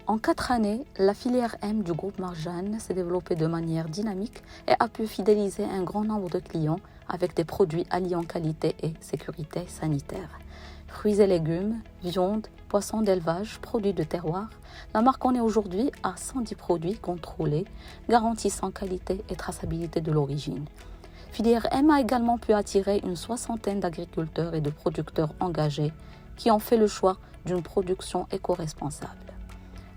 En 4 années, la filière M du groupe Marjan s'est développée de manière dynamique et a pu fidéliser un grand nombre de clients avec des produits alliant qualité et sécurité sanitaire. Fruits et légumes, viande, poissons d'élevage, produits de terroir, la marque en est aujourd'hui à 110 produits contrôlés, garantissant qualité et traçabilité de l'origine. Filière M a également pu attirer une soixantaine d'agriculteurs et de producteurs engagés qui ont fait le choix d'une production éco-responsable.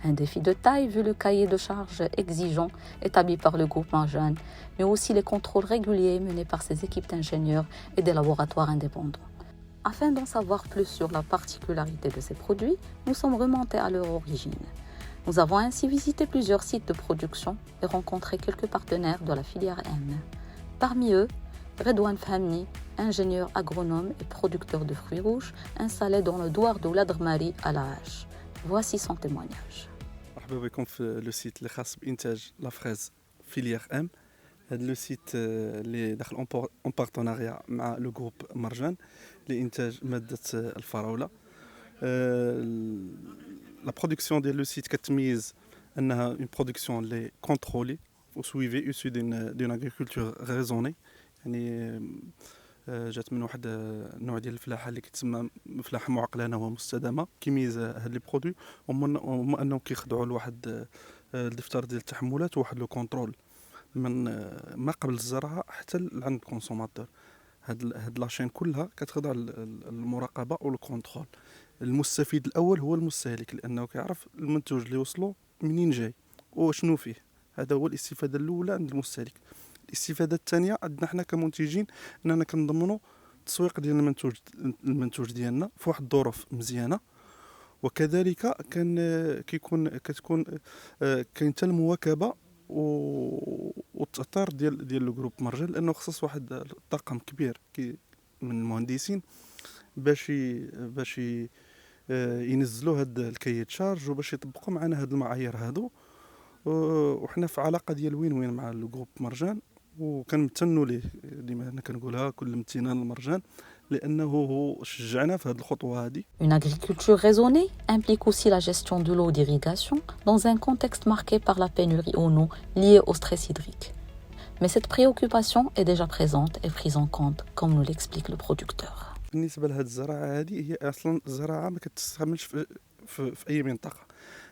Un défi de taille vu le cahier de charges exigeant établi par le groupe Marjan, mais aussi les contrôles réguliers menés par ses équipes d'ingénieurs et des laboratoires indépendants. Afin d'en savoir plus sur la particularité de ces produits, nous sommes remontés à leur origine. Nous avons ainsi visité plusieurs sites de production et rencontré quelques partenaires de la filière M. Parmi eux, Redouane Fahmni, ingénieur agronome et producteur de fruits rouges, installé dans le douar de l'Adrmari à La Hache. Voici son témoignage. مرحبا بكم في لو سيت اللي خاص بانتاج لا فريز فيليير ام. هذا لو سيت اللي داخل اون بارتناريا مع لو جروب مرجان لانتاج ماده الفراوله. لا برودكسيون ديال لو سيت كتميز انها اون برودكسيون اللي كونترولي وسويفي اوسو دون اغريكولتور ريزوني، يعني جات من واحد النوع ديال الفلاحه اللي كتسمى فلاحه معقلانه ومستدامه. كيميز هاد لي برودوي هما انهم كيخضعوا لواحد الدفتر ديال التحملات وواحد لو كونترول من ما قبل الزراعه حتى عند الكونسوماتور. هاد لاشين كلها كتخضع للمراقبه والكونترول. المستفيد الاول هو المستهلك، لانه كيعرف المنتوج اللي وصلو منين جاي وشنو فيه. هذا هو الاستفاده الاولى عند المستهلك. الاستفاده الثانيه عندنا حنا كمنتجين اننا كنضمنوا التسويق ديال المنتوج ديالنا في واحد الظروف مزيانه، وكذلك كتكون كاين حتى المواكبه والتاطير ديال الجروب مرجان، لانه خصص واحد الطاقم كبير من المهندسين باش ينزلوا هاد الكاية شارج وباش يطبقوا معنا هاد المعايير هادو. وحنا في علاقه ديال وين مع الجروب مرجان، وكنمتنوا ليه ديما انا كنقولها كل امتنان للمرجان لانه هو شجعنا في هذه الخطوه هذه. Une agriculture raisonnée implique aussi la gestion de l'eau d'irrigation dans un contexte marqué par la pénurie en eau liée au stress hydrique. Mais cette préoccupation est déjà présente et prise en compte, comme nous l'explique le producteur. بالنسبه لهاد الزراعه هذه، هي اصلا زراعه ما كتستعملش في اي منطقه.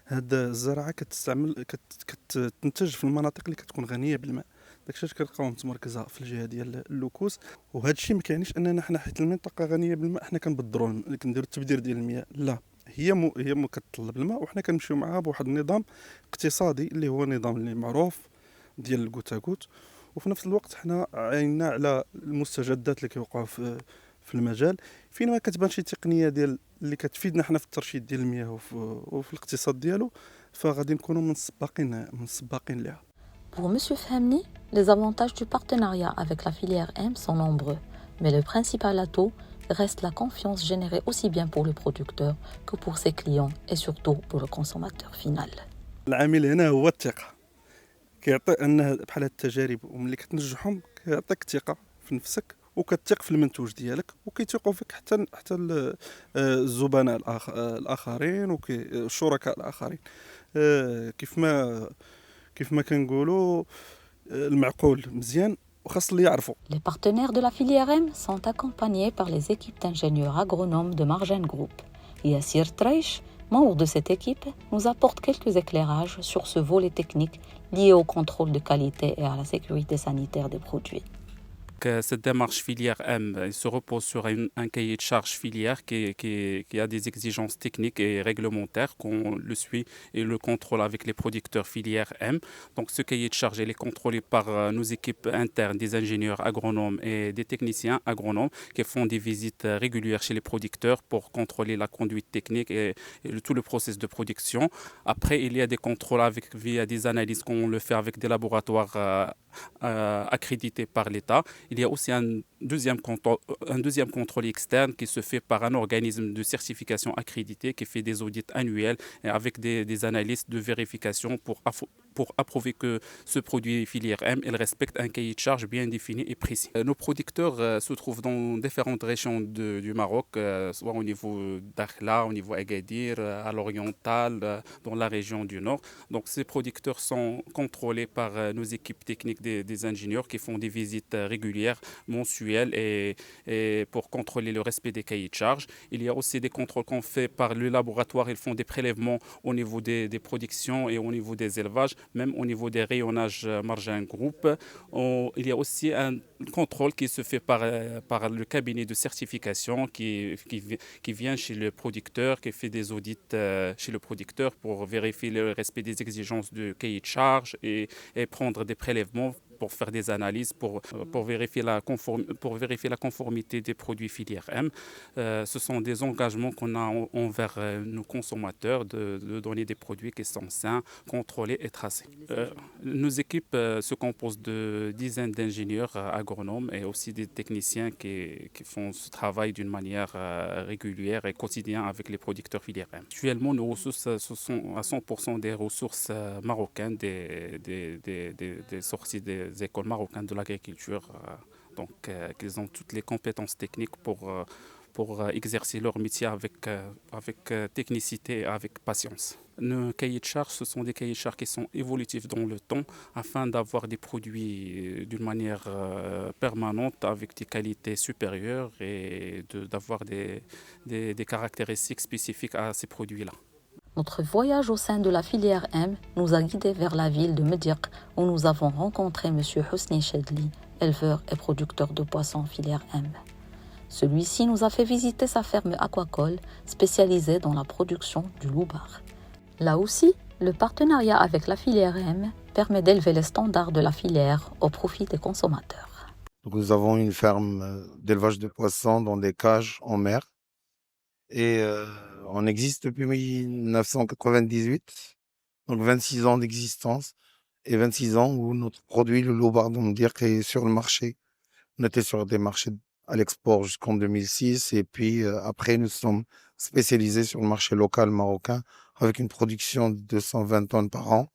هاد الزراعه كتنتج في المناطق اللي كتكون غنيه بالماء. داكشي علاش كنلقاو متمركزه في الجهه ديال اللوكوس. وهذا الشيء ما كيعنيش اننا حنا حيت المنطقه غنيه بالماء حنا كنبدروا كنديروا التبدير ديال المياه، لا، هي كتطلب الماء، وحنا كنمشيو معها بواحد النظام اقتصادي اللي هو نظام اللي معروف ديال الكوتاكوت. وفي نفس الوقت حنا عينا على المستجدات اللي كيوقعوا في المجال، فين ما كتبان شي تقنيه ديال اللي كتفيدنا حنا في الترشيد ديال المياه وفي الاقتصاد ديالو، فغادي نكونوا من السباقين لها. Pour M. Fahmni, les avantages du partenariat avec la filière M sont nombreux, mais le principal atout reste la confiance générée aussi bien pour le producteur que pour ses clients et surtout pour le consommateur final. العامل هنا هو الثقه. كيعطي انه بحال هاد التجارب وملي كتنجحهم كيعطيك ثقه في نفسك وكتثق في المنتوج ديالك، وكيثيقوا فيك حتى الزبناء الاخرين والشركاء الاخرين. كيف ما كنقولوا المعقول مزيان وخاص اللي يعرفوا. Les partenaires de la filière M sont accompagnés par les équipes d'ingénieurs agronomes de Marjan Group. Yassir Treish, membre de cette équipe, nous apporte quelques éclairages sur ce volet technique lié au contrôle de qualité et à la sécurité sanitaire des produits. Cette démarche filière M se repose sur un cahier de charge filière qui a des exigences techniques et réglementaires qu'on le suit et le contrôle avec les producteurs filière M. Donc ce cahier de charge il est contrôlé par nos équipes internes, des ingénieurs agronomes et des techniciens agronomes qui font des visites régulières chez les producteurs pour contrôler la conduite technique et tout le processus de production. Après, il y a des contrôles via des analyses qu'on le fait avec des laboratoires accrédités par l'État. Il y a aussi un deuxième contrôle externe qui se fait par un organisme de certification accrédité qui fait des audits annuels et avec des analystes de vérification pour approuver que ce produit filière M, il respecte un cahier de charge bien défini et précis. Nos producteurs se trouvent dans différentes régions du Maroc, soit au niveau d'Akhla, au niveau Agadir, à l'oriental, dans la région du Nord. Donc ces producteurs sont contrôlés par nos équipes techniques des ingénieurs qui font des visites régulières, mensuelles et pour contrôler le respect des cahiers de charge. Il y a aussi des contrôles qu'on fait par le laboratoire. Ils font des prélèvements au niveau des productions et au niveau des élevages, même au niveau des rayonnages Marjan Group. Il y a aussi un contrôle qui se fait par le cabinet de certification qui vient chez le producteur, qui fait des audits chez le producteur pour vérifier le respect des exigences de cahier de charge et prendre des prélèvements pour faire des analyses, pour vérifier la conformité des produits filière M. Ce sont des engagements qu'on a envers nos consommateurs de donner des produits qui sont sains, contrôlés et tracés. Nos équipes se composent de dizaines d'ingénieurs agronomes et aussi des techniciens qui font ce travail d'une manière régulière et quotidienne avec les producteurs filière M. Actuellement, nos ressources, ce sont à 100% des ressources marocaines, des sorties des écoles marocaines de l'agriculture. Donc, qu'ils ont toutes les compétences techniques pour exercer leur métier avec technicité et avec patience. Nos cahiers de charges, ce sont des cahiers de charges qui sont évolutifs dans le temps afin d'avoir des produits d'une manière permanente avec des qualités supérieures et d'avoir des caractéristiques spécifiques à ces produits-là. Notre voyage au sein de la filière M nous a guidés vers la ville de Mediq où nous avons rencontré M. Hosni Chedli, éleveur et producteur de poissons filière M. Celui-ci nous a fait visiter sa ferme aquacole spécialisée dans la production du loubar. Là aussi, le partenariat avec la filière M permet d'élever les standards de la filière au profit des consommateurs. Donc, nous avons une ferme d'élevage de poissons dans des cages en mer et on existe depuis 1998, donc 26 ans d'existence et 26 ans où notre produit, le loubar d'Omdir, est sur le marché. On était sur des marchés à l'export jusqu'en 2006 et puis après nous sommes spécialisés sur le marché local marocain avec une production de 220 tonnes par an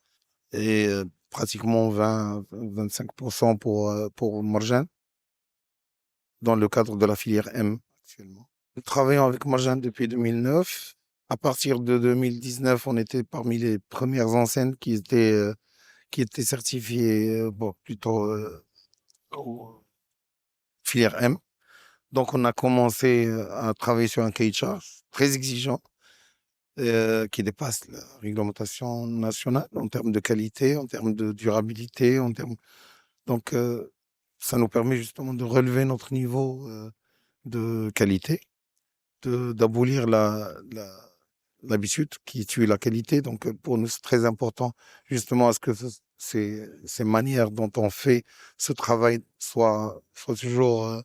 et pratiquement 20-25% pour Marjan dans le cadre de la filière M actuellement. Nous travaillons avec Marjan depuis 2009. À partir de 2019, on était parmi les premières enseignes qui étaient certifiées filière M. Donc, on a commencé à travailler sur un cahier de charge très exigeant qui dépasse la réglementation nationale en termes de qualité, en termes de durabilité, donc ça nous permet justement de relever notre niveau de qualité, d'abolir l'habitude qui tue la qualité. Donc, pour nous, c'est très important justement à ce que ces manières dont on fait ce travail soient toujours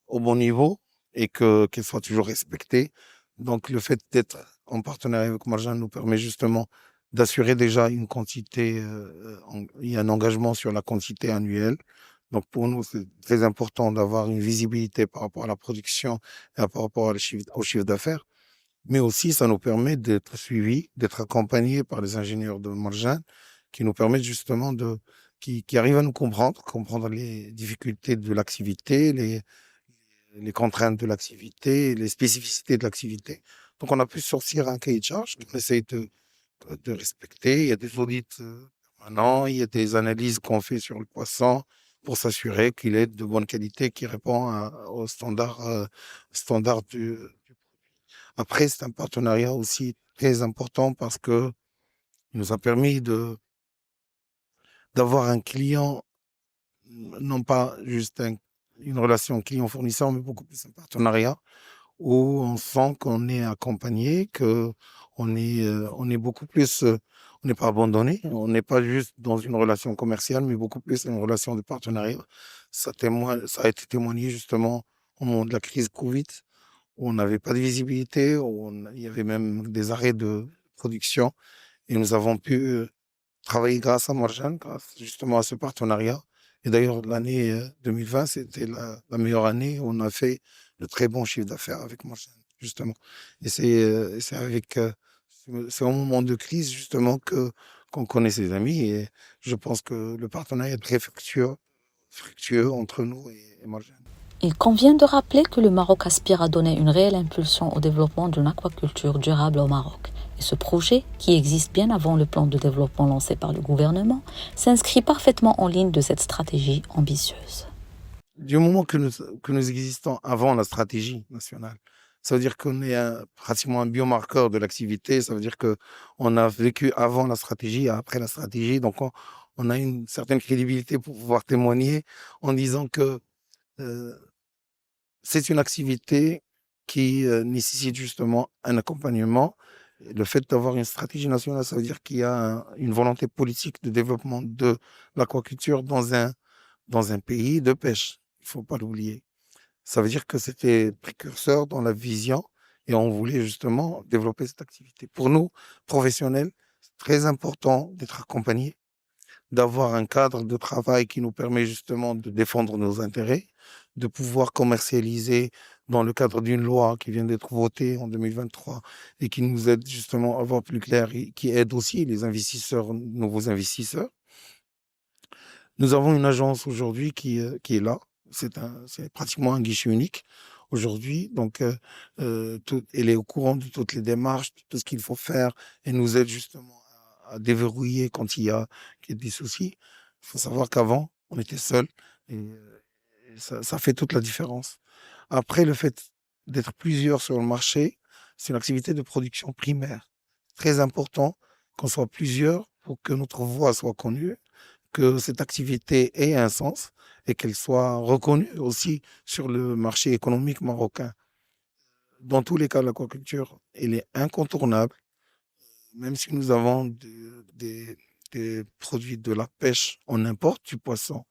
au bon niveau et qu'elle soit toujours respectée. Donc, le fait d'être en partenariat avec Marjan nous permet justement d'assurer déjà une quantité, il y a un engagement sur la quantité annuelle. Donc, pour nous, c'est très important d'avoir une visibilité par rapport à la production et par rapport au chiffre d'affaires. Mais aussi, ça nous permet d'être suivis, d'être accompagnés par les ingénieurs de Marjan qui nous permettent justement qui arrivent à nous comprendre les difficultés de l'activité, les contraintes de l'activité, les spécificités de l'activité. Donc, on a pu sortir un cahier de charge qu'on essaye de respecter. Il y a des audits permanents, il y a des analyses qu'on fait sur le poisson pour s'assurer qu'il est de bonne qualité, qui répond aux standards du produit. Après, c'est un partenariat aussi très important parce que il nous a permis d'avoir un client, non pas juste une relation client-fournisseur, mais beaucoup plus un partenariat où on sent qu'on est accompagné, on est beaucoup plus, on n'est pas abandonné, on n'est pas juste dans une relation commerciale, mais beaucoup plus une relation de partenariat. Ça a été témoigné justement au moment de la crise Covid, où on n'avait pas de visibilité, il y avait même des arrêts de production, et nous avons pu travailler grâce à Marjan, grâce justement à ce partenariat. Et d'ailleurs, l'année 2020, c'était la meilleure année où on a fait de très bons chiffres d'affaires avec Marjan, justement. Et c'est au moment de crise, justement, qu'on connaît ses amis et je pense que le partenariat est très fructueux entre nous et Marjan. Il convient de rappeler que le Maroc aspire à donner une réelle impulsion au développement d'une aquaculture durable au Maroc. Et ce projet, qui existe bien avant le plan de développement lancé par le gouvernement, s'inscrit parfaitement en ligne de cette stratégie ambitieuse. Du moment que nous existons avant la stratégie nationale, ça veut dire qu'on est pratiquement un biomarqueur de l'activité, ça veut dire qu'on a vécu avant la stratégie et après la stratégie, donc on a une certaine crédibilité pour pouvoir témoigner en disant que c'est une activité qui nécessite justement un accompagnement. Le fait d'avoir une stratégie nationale, ça veut dire qu'il y a une volonté politique de développement de l'aquaculture dans un pays de pêche. Il ne faut pas l'oublier. Ça veut dire que c'était précurseur dans la vision et on voulait justement développer cette activité. Pour nous, professionnels, c'est très important d'être accompagnés, d'avoir un cadre de travail qui nous permet justement de défendre nos intérêts, de pouvoir commercialiser dans le cadre d'une loi qui vient d'être votée en 2023 et qui nous aide justement à voir plus clair et qui aide aussi les investisseurs, nouveaux investisseurs. Nous avons une agence aujourd'hui qui est là. C'est pratiquement un guichet unique aujourd'hui. Donc, elle est au courant de toutes les démarches, de tout ce qu'il faut faire et nous aide justement à déverrouiller quand il y a des soucis. Il faut savoir qu'avant, on était seuls et ça fait toute la différence. Après, le fait d'être plusieurs sur le marché, c'est une activité de production primaire. Très important qu'on soit plusieurs pour que notre voix soit connue, que cette activité ait un sens et qu'elle soit reconnue aussi sur le marché économique marocain. Dans tous les cas, l'aquaculture, elle est incontournable, même si nous avons des produits de la pêche, on importe du poisson.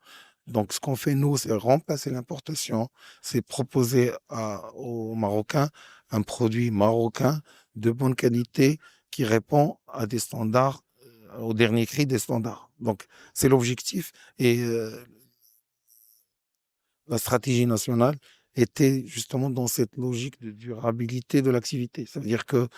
Donc, ce qu'on fait, nous, c'est remplacer l'importation, c'est proposer aux Marocains un produit marocain de bonne qualité qui répond à des standards, au dernier cri des standards. Donc, c'est l'objectif et la stratégie nationale était justement dans cette logique de durabilité de l'activité. Ça veut dire que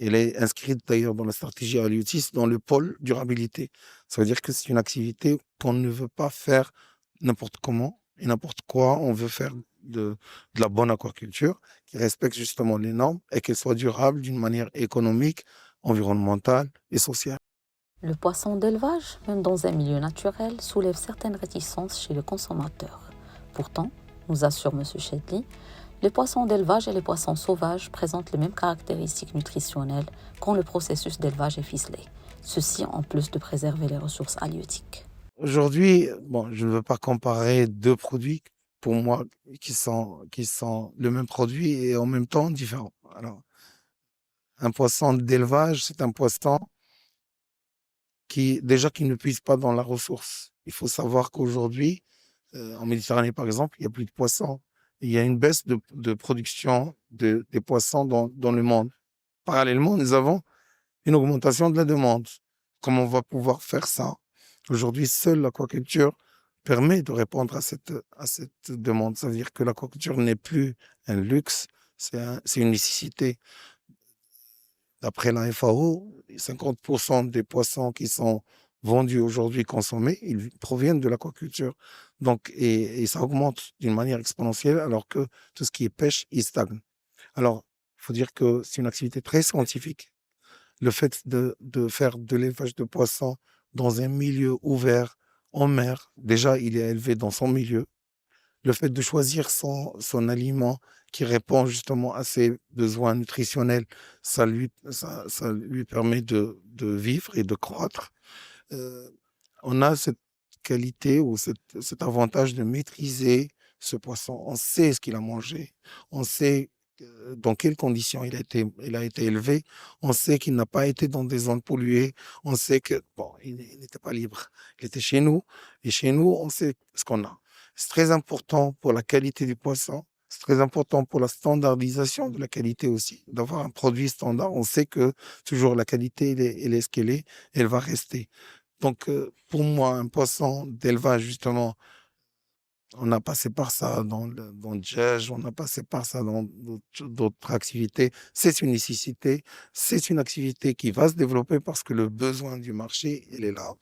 elle est inscrite d'ailleurs dans la stratégie Halieutis, dans le pôle durabilité. Ça veut dire que c'est une activité qu'on ne veut pas faire n'importe comment et n'importe quoi. On veut faire de la bonne aquaculture qui respecte justement les normes et qu'elle soit durable d'une manière économique, environnementale et sociale. Le poisson d'élevage, même dans un milieu naturel, soulève certaines réticences chez le consommateur. Pourtant, nous assure M. Chedli, les poissons d'élevage et les poissons sauvages présentent les mêmes caractéristiques nutritionnelles quand le processus d'élevage est ficelé. Ceci en plus de préserver les ressources halieutiques. Aujourd'hui, bon, je ne veux pas comparer deux produits pour moi qui sont le même produit et en même temps différents. Alors, un poisson d'élevage, c'est un poisson qui ne puise pas dans la ressource. Il faut savoir qu'aujourd'hui, en Méditerranée par exemple, il n'y a plus de poissons. Il y a une baisse de production des poissons dans le monde. Parallèlement, nous avons une augmentation de la demande. Comment on va pouvoir faire ça? Aujourd'hui, seule l'aquaculture permet de répondre à cette demande. Ça veut dire que l'aquaculture n'est plus un luxe, c'est une nécessité. D'après la FAO, 50% des poissons qui sont vendus aujourd'hui, consommés, ils proviennent de l'aquaculture. Donc, et ça augmente d'une manière exponentielle alors que tout ce qui est pêche, il stagne. Alors, il faut dire que c'est une activité très scientifique. Le fait de faire de l'élevage de poissons dans un milieu ouvert en mer, déjà, il est élevé dans son milieu. Le fait de choisir son aliment qui répond justement à ses besoins nutritionnels, ça lui permet de vivre et de croître. On a cette qualité ou cet avantage de maîtriser ce poisson. On sait ce qu'il a mangé, on sait dans quelles conditions il a été élevé, on sait qu'il n'a pas été dans des zones polluées, on sait que bon, il n'était pas libre, il était chez nous, et chez nous, on sait ce qu'on a. C'est très important pour la qualité du poisson, c'est très important pour la standardisation de la qualité aussi, d'avoir un produit standard. On sait que toujours la qualité, elle est ce qu'elle est, elle va rester. Donc, pour moi, un poisson d'élevage, justement, On a passé par ça dans le Djej, on a passé par ça dans d'autres activités. C'est une nécessité, c'est une activité qui va se développer parce que le besoin du marché, il est là.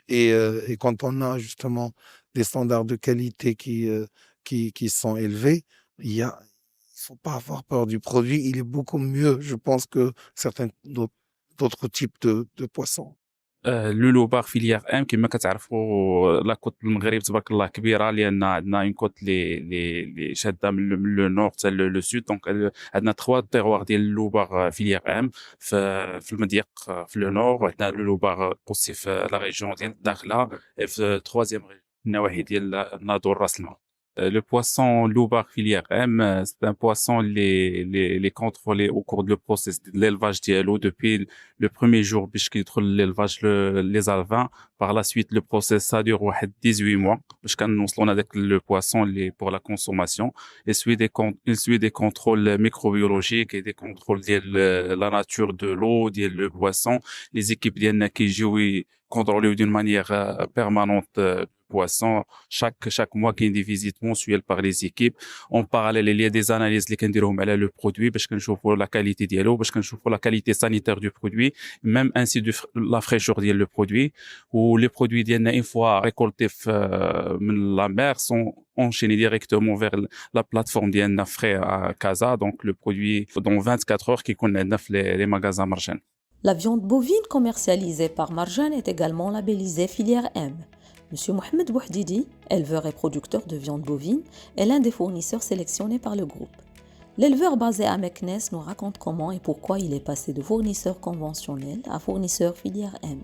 Et quand on a justement des standards de qualité qui sont élevés, il faut pas avoir peur du produit. Il est beaucoup mieux, je pense, que certains d'autres types de poissons. اللولوبار فيليير ام كما كتعرفوا لا كوت المغرب تبارك الله كبيره لان عندنا اون كوت لي شاده من لو نور حتى لو سود دونك عندنا 3 تيروار ديال اللولوبار فيليير ام في المضيق في لو نور وعندنا اللولوبار قوسي في لا ريجيون ديال الداخله في التروازيام النواحي ديال الناظور راس الماء. Le poisson loubar filière M, c'est un poisson les contrôlés au cours de process de l'élevage diallo depuis le premier jour puisqu'il trouve l'élevage les alevins. Par la suite, le process ça dure 18 mois jusqu'à nous avec le poisson pour la consommation. Il suit des contrôles microbiologiques et des contrôles de la nature de l'eau, le poisson. Les équipes qui jouent contrôlées d'une manière permanente. Poisson chaque mois qu'il y a des visites mensuelles par les équipes en parallèle il y a des analyses les كنديروهم على le produit باش كنشوفوا la qualité ديالو باش كنشوفوا la qualité sanitaire du produit même ainsi de la fraîcheur ديال le produit ou les produits ديالنا une fois récoltés من la mer sont enchaînés directement vers la plateforme ديالنا frais à Casa donc le produit dans 24 heures qui connaît les magasins Marjan. La viande bovine commercialisée par Marjan est également labellisée filière M. Monsieur Mohamed Bouhdidi, éleveur et producteur de viande bovine, est l'un des fournisseurs sélectionnés par le groupe. L'éleveur basé à Meknes nous raconte comment et pourquoi il est passé de fournisseur conventionnel à fournisseur filière M.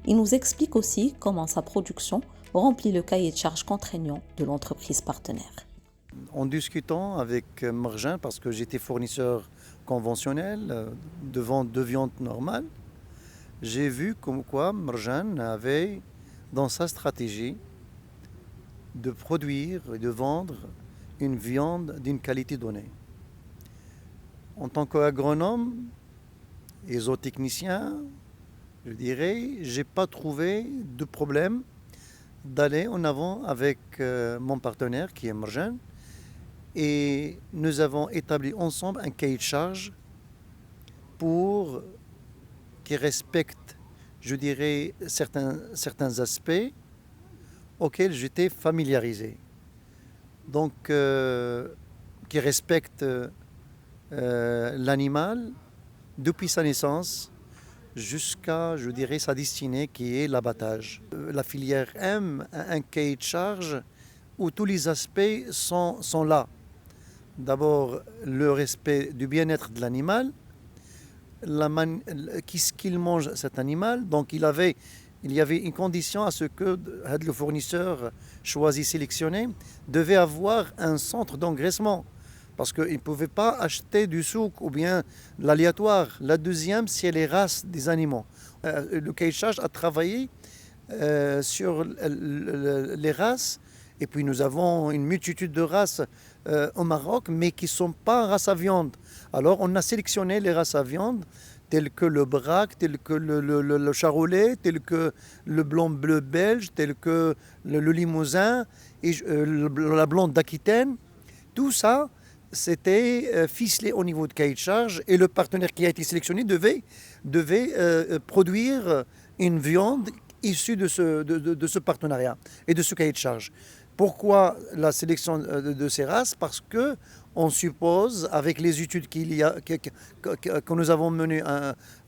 Il nous explique aussi comment sa production remplit le cahier de charges contraignant de l'entreprise partenaire. En discutant avec Marjan, parce que j'étais fournisseur conventionnel de vente de viande normale, j'ai vu comme quoi Marjan avait dans sa stratégie de produire et de vendre une viande d'une qualité donnée. En tant qu'agronome et zootechnicien, je dirais, j'ai pas trouvé de problème d'aller en avant avec mon partenaire qui est Marjan et nous avons établi ensemble un cahier de charge qui respecte, je dirais, certains aspects auxquels j'étais familiarisé. Donc, qui respecte l'animal depuis sa naissance jusqu'à, je dirais, sa destinée qui est l'abattage. La filière M a un cahier de charge où tous les aspects sont là. D'abord, le respect du bien-être de l'animal, qu'est-ce qu'il mange cet animal. Donc il y avait une condition à ce que le fournisseur choisi, sélectionné, devait avoir un centre d'engraissement parce qu'il ne pouvait pas acheter du souk ou bien l'aléatoire. La deuxième, c'est les races des animaux. Le cahier de charge a travaillé sur les races et puis nous avons une multitude de races au Maroc mais qui ne sont pas races à viande. Alors on a sélectionné les races à viande telles que le braque, telles que le charolais, telles que le blanc-bleu belge, telles que le limousin et la blonde d'Aquitaine. Tout ça, c'était ficelé au niveau de cahier de charge et le partenaire qui a été sélectionné devait produire une viande issue de ce partenariat et de ce cahier de charge. Pourquoi la sélection de ces races? Parce que on suppose, avec les études que nous avons menées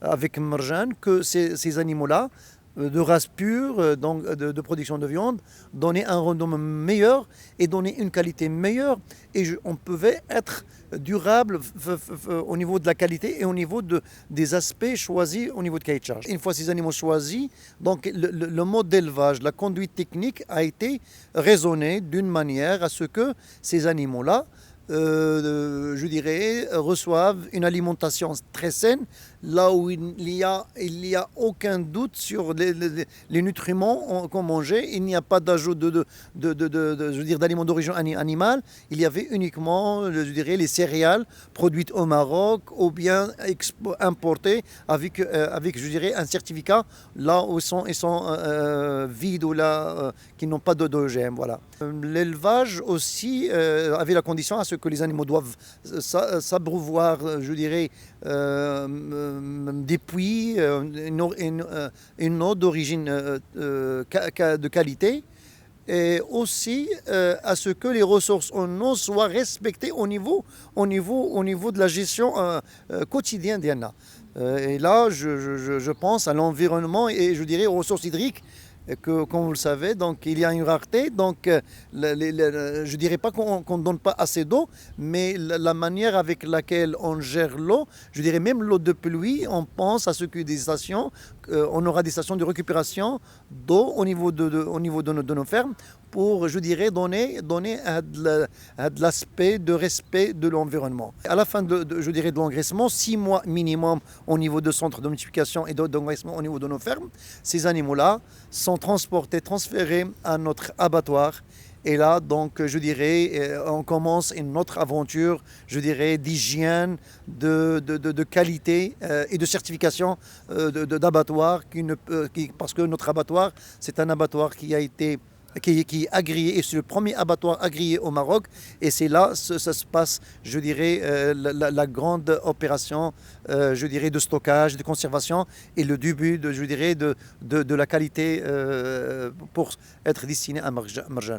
avec Marjan, que ces animaux-là, de race pure, donc de production de viande, donnaient un rendement meilleur et donnaient une qualité meilleure. Et on pouvait être durable au niveau de la qualité et au niveau des aspects choisis au niveau de cahier de charge. Une fois ces animaux choisis, donc le mode d'élevage, la conduite technique a été raisonnée d'une manière à ce que ces animaux-là je dirais, reçoivent une alimentation très saine là où il y a aucun doute sur les nutriments qu'on mangeait. Il n'y a pas d'ajout je veux dire, d'aliments d'origine animale. Il y avait uniquement, je dirais, les céréales produites au Maroc ou bien importées avec, je dirais, un certificat là où ils sont vides ou là qui n'ont pas d'OGM. Voilà. L'élevage aussi avait la condition à ce que les animaux doivent s'abreuvoir, je dirais, des puits, une eau d'origine de qualité, et aussi à ce que les ressources en eau soient respectées au niveau de la gestion quotidienne d'Yana. Et là, je pense à l'environnement et je dirais aux ressources hydriques. Que, comme vous le savez, donc il y a une rareté, donc je ne dirais pas qu'on ne donne pas assez d'eau, mais la manière avec laquelle on gère l'eau, je dirais même l'eau de pluie, on pense à ce que des stations, on aura des stations de récupération d'eau au niveau de nos fermes pour, je dirais, donner de l'aspect de respect de l'environnement. À la fin je dirais, de l'engraissement, 6 mois minimum au niveau de centres de multiplication et d'engraissement au niveau de nos fermes, ces animaux-là sont transférés à notre abattoir. Et là, donc, je dirais, on commence une autre aventure, je dirais, d'hygiène, de qualité et de certification d'abattoir, parce que notre abattoir, c'est un abattoir qui est agréé, et c'est le premier abattoir agréé au Maroc, et c'est là ça se passe, je dirais, la grande opération, je dirais, de stockage, de conservation, et le début, je dirais, de la qualité pour être destiné à Marjan.